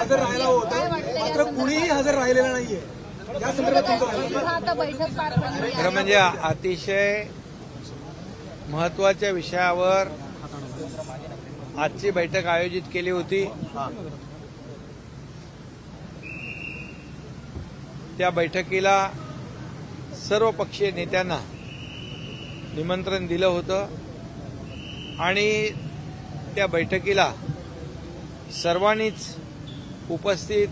हजर राहायला होतं, मात्र कुणीही हजर राहिलेलं नाहीये. या संदर्भात तुमचं बैठक पार पडली. खरं म्हणजे अतिशय महत्वाच्या विषयावर आजची बैठक आयोजित केली होती. त्या बैठकीला सर्व पक्षीय नेत्यांना निमंत्रण दिलं होतं आणि त्या बैठकीला सर्वांनीच उपस्थित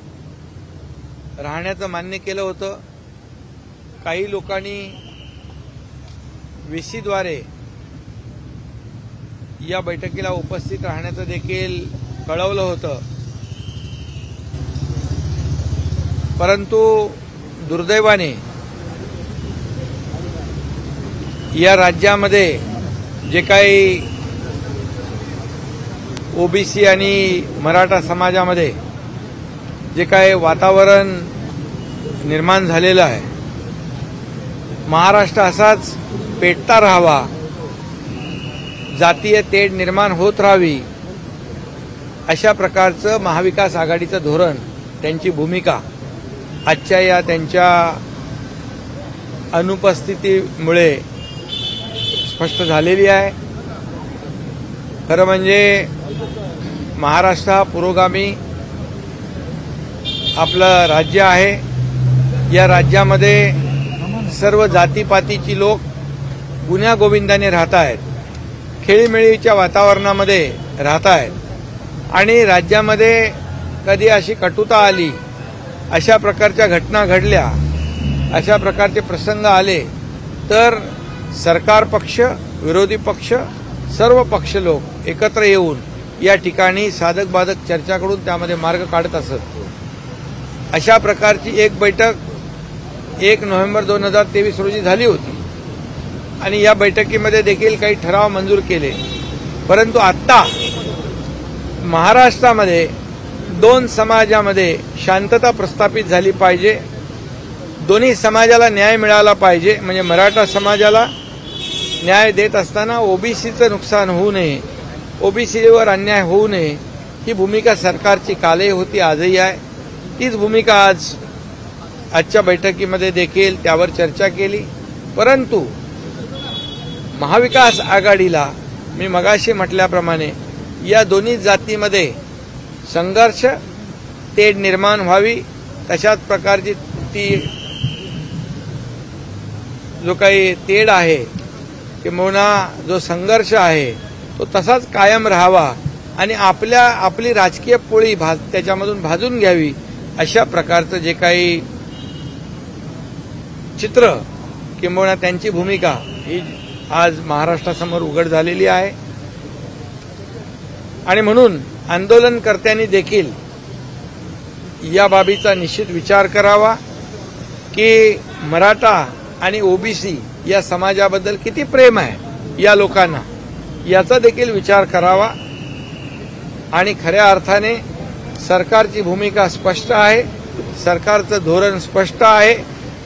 राहण्याचं मान्य केलं होतं. काही लोकांनी व्हीसीद्वारे या बैठकीला उपस्थित राहण्याचं देखील कळवलं होतं. परंतु दुर्दैवाने या राज्यामध्ये जे काही ओबीसी आणि मराठा समाजामध्ये जे काही वातावरण निर्माण झालेलं आहे, महाराष्ट्र असाच पेटता राहावा, जातीय तेढ निर्माण होत राहावी, अशा प्रकारचं महाविकास आघाडीचं धोरण, त्यांची भूमिका आजच्या या त्यांच्या अनुपस्थितीमुळे स्पष्ट झालेली आहे. खरं म्हणजे महाराष्ट्र हा पुरोगामी आपलं राज्य आहे. या राज्यामध्ये सर्व जातीपातीची लोक गुण्यागोविंदाने राहत आहेत, खेळीमेळीच्या वातावरणामध्ये राहत आहेत आणि राज्यामध्ये कधी अशी कटुता आली, अशा प्रकारच्या घटना घडल्या, अशा प्रकारचे प्रसंग आले तर सरकार पक्ष, विरोधी पक्ष, सर्व पक्ष लोक एकत्र येऊन या ठिकाणी साधक बाधक चर्चा करून त्यामध्ये मार्ग काढत असत. अशा प्रकारची एक बैठक 1 नोव्हेंबर 2023 रोजी झाली होती आणि या बैठकीमध्ये देखील काही ठराव मंजूर केले. परंतु आता महाराष्ट्रामध्ये 2 समाजामध्ये शांतता प्रस्थापित झाली पाहिजे, दोन्ही समाजाला न्याय मिळाला पाहिजे. म्हणजे मराठा समाजाला न्याय देत असताना ओबीसीचं नुकसान होऊ नये, ओबीसीवर अन्याय होऊ नये, ही भूमिका सरकारची कालही होती, आजही आहे. तीच भूमिका आजच्या बैठकीमध्ये देखील त्यावर चर्चा केली. परंतु महाविकास आघाडीला मी मगाशी म्हटल्याप्रमाणे या दोन्ही जातीमध्ये संघर्ष, तेढ निर्माण व्हावी, तशाच प्रकारची ती जो काही तेढ आहे किंवा जो संघर्ष आहे तो तसाच कायम राहावा आणि आपली राजकीय पोळी त्याच्यामधून भाजून घ्यावी, अशा प्रकारचं जे काही चित्र किंवा त्यांची भूमिका ही आज महाराष्ट्रासमोर उघड झालेली आहे. आणि म्हणून आंदोलनकर्त्यांनी देखील या बाबीचा निश्चित विचार करावा की मराठा आणि ओबीसी या समाजाबद्दल किती प्रेम आहे या लोकांना, याचा देखील विचार करावा. आणि खऱ्या अर्थाने सरकारची भूमिका स्पष्ट आहे, सरकारचं धोरण स्पष्ट आहे.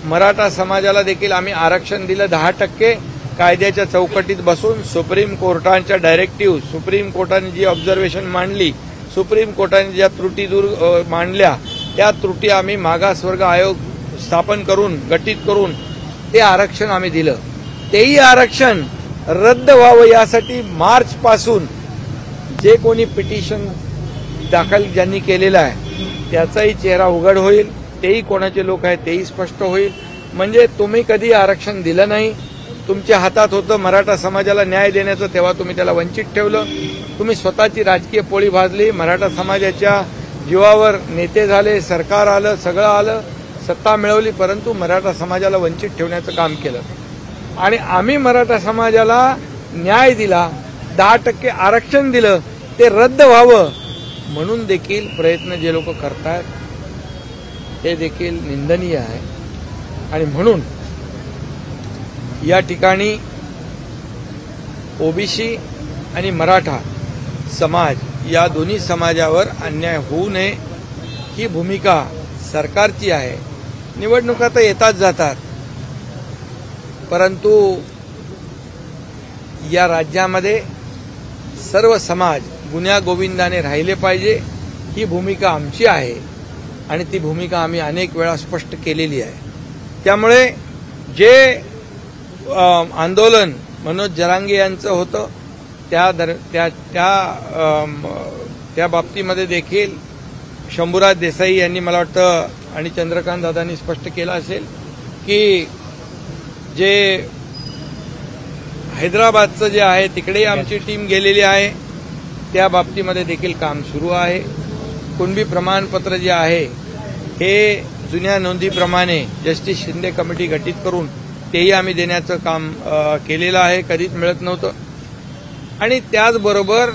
मराठा समाजाला देखील आम्ही आरक्षण दिलं 10%, कायद्याच्या चौकटीत बसून सुप्रीम कोर्टाच्या डायरेक्टिव्ह, सुप्रीम कोर्टाने जी ऑब्झर्वेशन मांडली, सुप्रीम कोर्टाने ज्या त्रुटी दूर मांडल्या, त्या त्रुटी आम्ही मागासवर्ग आयोग स्थापन करून, गठीत करून ते आरक्षण आम्ही दिलं. तेही आरक्षण रद्द व्हावं यासाठी मार्च पासून जे कोणी पिटिशन दाखल ज्यांनी केलेलं आहे त्याचाही चेहरा उघड होईल, तेही कोणाचे लोक आहेत तेही स्पष्ट होईल. म्हणजे तुम्ही कधी आरक्षण दिलं नाही, तुमच्या हातात होतं मराठा समाजाला न्याय देण्याचं, तेव्हा तुम्ही त्याला वंचित ठेवलं. तुम्ही स्वतःची राजकीय पोळी भाजली, मराठा समाजाच्या जीवावर नेते झाले, सरकार आलं, सगळं आलं, सत्ता मिळवली, परंतु मराठा समाजाला वंचित ठेवण्याचं काम केलं. आणि आम्ही मराठा समाजाला न्याय दिला, 10% आरक्षण दिलं, ते रद्द व्हावं म्हणून देखील प्रयत्न जे लोक करतात हे देखील निंदनीय आहे. आणि म्हणून या ठिकाणी ओबीसी आणि मराठा समाज या दोन्ही समाजावर अन्याय होऊ नये ही भूमिका सरकारची आहे. निवडणुका तर येतात जातात, परंतु या राज्यामध्ये सर्व समाज गुण्यागोविंदाने राहिले पाहिजे ही भूमिका आमची आहे आणि ती भूमिका आम्ही अनेक वेळा स्पष्ट केलेली आहे. त्यामुळे जे आंदोलन मनोज जरांगे यांचं होतं त्या बाबतीमध्ये देखील शंभूराज देसाई यांनी मला वाटतं आणि चंद्रकांत दादांनी स्पष्ट केलं असेल की जे हैदराबादचं जे आहे तिकडे आमची टीम गेलेली आहे. त्या बाबतीमध्ये देखील काम सुरू आहे. कुणबी प्रमाणपत्र जे आहे हे जुन्या नोंदीप्रमाणे जस्टिस शिंदे कमिटी गठीत करून तेही आम्ही देण्याचं काम केलेलं आहे. कधीच मिळत नव्हतं. आणि त्याचबरोबर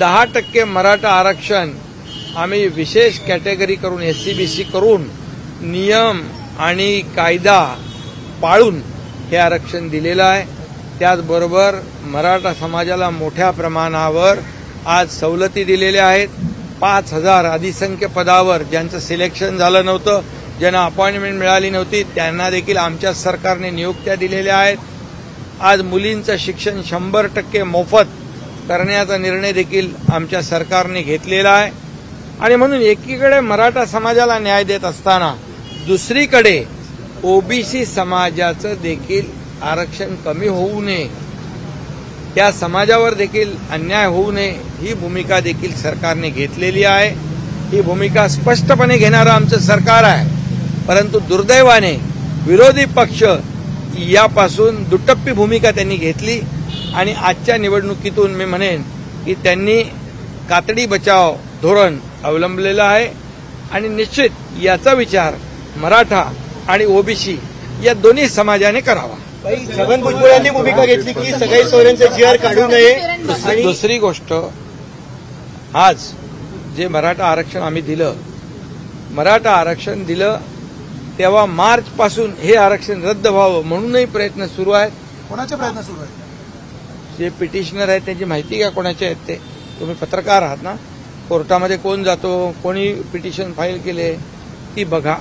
10% मराठा आरक्षण आम्ही विशेष कॅटेगरी करून SC-BC करून नियम आणि कायदा पाळून हे आरक्षण दिलेलं आहे. त्याचबरोबर मराठा समाजाला मोठ्या प्रमाणावर आज सवलती दिलेल्या आहेत. 5,000 अधिसंख्य पदावर ज्यांचं सिलेक्शन झालं नव्हतं, ज्यांना अपॉइंटमेंट मिळाली नव्हती, त्यांना देखील आमच्या सरकारने नियुक्त्या दिलेल्या आहेत. आज मुलींचं शिक्षण 100% मोफत करण्याचा निर्णय देखील आमच्या सरकारने घेतलेला आहे. आणि म्हणून एकीकडे मराठा समाजाला न्याय देत असताना दुसरीकडे OBC समाजाचं देखील आरक्षण कमी होऊ नये, त्या समाजावर देखील अन्याय होऊ नये ही भूमिका देखील सरकारने घेतलेली आहे. ही भूमिका स्पष्टपणे घेणारं आमचं सरकार आहे. परंतु दुर्दैवाने विरोधी पक्ष यापासून दुटप्पी भूमिका त्यांनी घेतली आणि आजच्या निवडणुकीतून मी म्हणेन की त्यांनी कातडी बचाव धोरण अवलंबलेलं आहे. आणि निश्चित याचा विचार मराठा आणि OBC या दोन्ही समाजाने करावा. छगन भुजबळ यांनी भूमिका घेतली की सगळे सोयऱ्यांचे GR काढू नये. दुसरी गोष्ट, आज जे मराठा आरक्षण आम्ही दिलं, मराठा आरक्षण दिलं तेव्हा मार्चपासून हे आरक्षण रद्द व्हावं म्हणूनही प्रयत्न सुरू आहेत. कोणाचे प्रयत्न सुरू आहेत? जे पिटिशनर आहेत त्यांची माहिती घ्या कोणाचे आहेत ते. तुम्ही पत्रकार आहात ना, कोर्टामध्ये कोण जातो, कोणी पिटिशन फाईल केले ती बघा.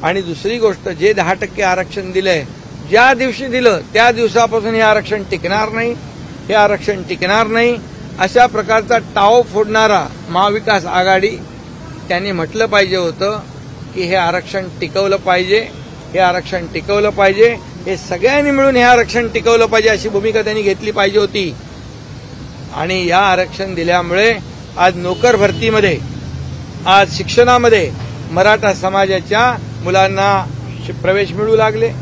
आणि दुसरी गोष्ट, जे 10% आरक्षण दिलंय, ज्या दिवशी दिलं त्या दिवसापासून हे आरक्षण टिकणार नाही, हे आरक्षण टिकणार नाही अशा प्रकारचा टाव फोडणारा महाविकास आघाडी त्यांनी म्हटलं पाहिजे होतं की हे आरक्षण टिकवलं पाहिजे, हे आरक्षण टिकवलं पाहिजे, हे सगळ्यांनी मिळून हे आरक्षण टिकवलं पाहिजे अशी भूमिका त्यांनी घेतली पाहिजे होती. आणि या आरक्षण दिल्यामुळे आज नोकर भरतीमध्ये, आज शिक्षणामध्ये मराठा समाजाच्या मुलांना प्रवेश मिळू लागले,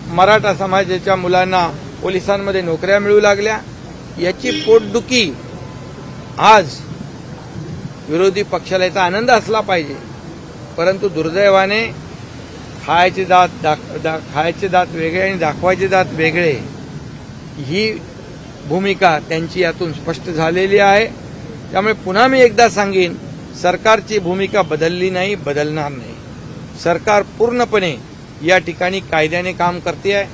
मराठा समाजाच्या मुलांना पोलिसांमध्ये नोकऱ्या मिळू लागल्या. याची पोटदुखी आज विरोधी पक्षाला याचा आनंद असला पाहिजे. परंतु दुर्दैवाने खायचे दात वेगळे आणि दाखवायचे दात वेगळे ही भूमिका त्यांची यातून स्पष्ट झालेली आहे. त्यामुळे पुन्हा मी एकदा सांगेन, सरकारची भूमिका बदलली नाही, बदलणार नाही. सरकार पूर्णपणे या ठिकाणी कायद्याने काम करते आहे.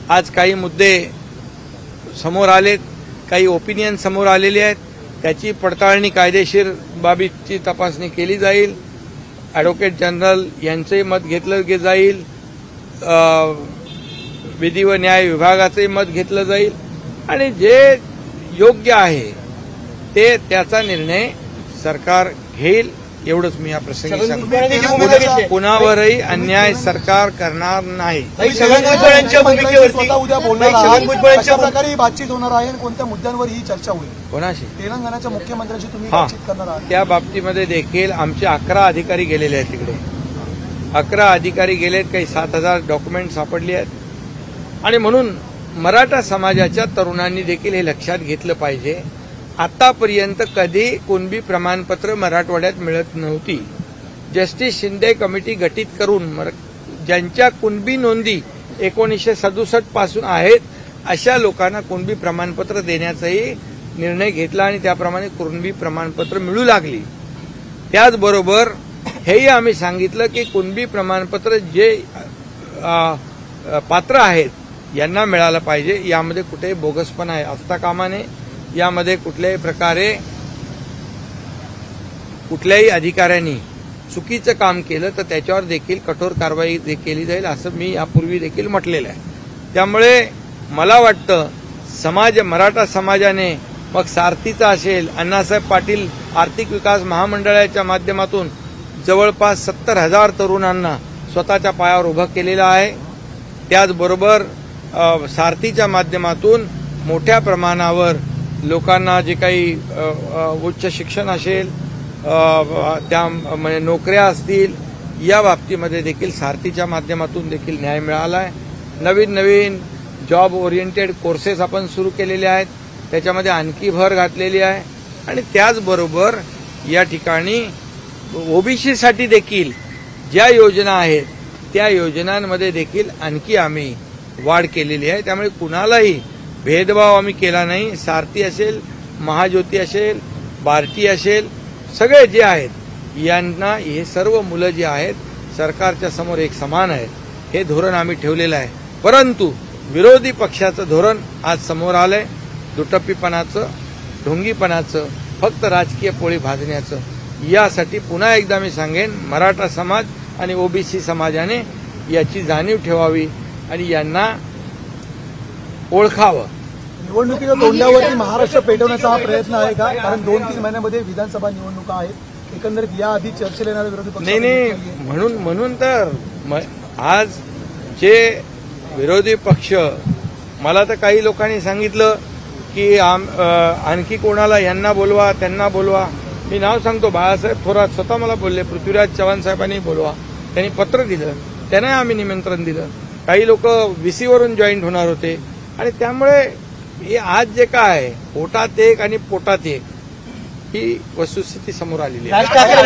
आज काही मुद्दे समोर आलेत, काही ओपिनियन समोर आलेले आहेत, त्याची पडताळणी कायदेशीर बाबीची तपासणी केली जाईल. ॲडव्होकेट जनरल यांचंही मत घेतलं जाईल, विधी व न्याय विभागाचंही मत घेतलं जाईल आणि जे योग्य आहे ते त्याचा निर्णय सरकार घेईल. एवढंच मी या प्रसंगी सांगतो. कुणावरही अन्याय सरकार करणार नाही. छगन भुजबळांच्या भूमिकेवरती उद्या बोलणार प्रकारे बातचीत होणार आहे आणि कोणत्या मुद्द्यांवर ही चर्चा होईल? कोणाशी? तेलंगणाच्या मुख्यमंत्र्यांशी तुम्ही बातचीत करणार आहात? त्या बाबतीमध्ये देखील आमचे 11 अधिकारी गेलेले आहेत तिकडे. 11 अधिकारी गेलेत, काही 7,000 डॉक्युमेंट सापडली आहेत. आणि म्हणून मराठा समाजाच्या तरुणांनी देखील हे लक्षात घेतलं पाहिजे. आतापर्यंत कधी कुणबी प्रमाणपत्र मराठवाड्यात मिळत नव्हती. जस्टिस शिंदे कमिटी गठीत करून ज्यांच्या कुणबी नोंदी 1967 पासून आहेत अशा लोकांना कुणबी प्रमाणपत्र देण्याचाही निर्णय घेतला आणि त्याप्रमाणे कुणबी प्रमाणपत्र मिळू लागली. त्याचबरोबर हेही आम्ही सांगितलं की कुणबी प्रमाणपत्र जे पात्र आहेत यांना मिळालं पाहिजे. यामध्ये कुठेही बोगसपणा असता कामा नये. यामध्ये कुठल्याही प्रकारे कुठल्याही अधिकाऱ्यांनी चुकीचं काम केलं तर त्याच्यावर देखील कठोर कारवाई केली जाईल असं मी यापूर्वी देखील म्हटलेलं आहे. त्यामुळे मला वाटतं मराठा समाजाने मग सारथीचा असेल, अण्णासाहेब पाटील आर्थिक विकास महामंडळाच्या माध्यमातून जवळपास 70,000 तरुणांना स्वतःच्या पायावर उभं केलेलं आहे. त्याचबरोबर सारथीच्या माध्यमातून मोठ्या प्रमाणावर लोकांना जे काही उच्च शिक्षण असेल, त्या म्हणजे नोकऱ्या असतील, या बाबतीमध्ये देखील सारथीच्या माध्यमातून देखील न्याय मिळाला आहे. नवीन नवीन जॉब ओरिएंटेड कोर्सेस आपण सुरू केलेले आहेत, त्याच्यामध्ये आणखी भर घातलेली आहे. आणि त्याचबरोबर या ठिकाणी ओबीसीसाठी देखील ज्या योजना आहेत त्या योजनांमध्ये देखील आणखी आम्ही वाढ केलेली आहे. त्यामुळे कुणालाही भेदभाव आम्ही केला नाही. सारथी असेल, महाज्योती असेल, बार्टी असेल, सगळे जे आहेत यांना हे सर्व मुलं जे आहेत सरकारच्या समोर एक समान आहेत, हे धोरण आम्ही ठेवलेलं आहे. परंतु विरोधी पक्षाचं धोरण आज समोर आलंय, दुटप्पीपणाचं, ढोंगीपणाचं, फक्त राजकीय पोळी भाजण्याचं. यासाठी पुन्हा एकदा मी सांगेन, मराठा समाज आणि ओबीसी समाजाने याची जाणीव ठेवावी आणि यांना ओळखावं. निवडणुकीच्या तोंडावरती महाराष्ट्र पेटवण्याचा हा प्रयत्न आहे का? कारण 2-3 महिन्यामध्ये विधानसभा निवडणुका आहेत. एकंदरीत याआधी चर्चेला येणारे विरोधी पक्ष नाही, म्हणून तर आज जे विरोधी पक्ष, मला तर काही लोकांनी सांगितलं की आणखी कोणाला यांना बोलवा त्यांना बोलवा. मी नाव सांगतो, बाळासाहेब थोरात स्वतः मला बोलले, पृथ्वीराज चव्हाण साहेबांनी बोलवा. त्यांनी पत्र दिलं, त्यांना आम्ही निमंत्रण दिलं. काही लोक VC-वरून जॉईंट होणार होते. आणि त्यामुळे हे आज जे काय पोटात एक आणि पोटात एक ही वस्तुस्थिती समोर आलेली आहे. राज ठाकरे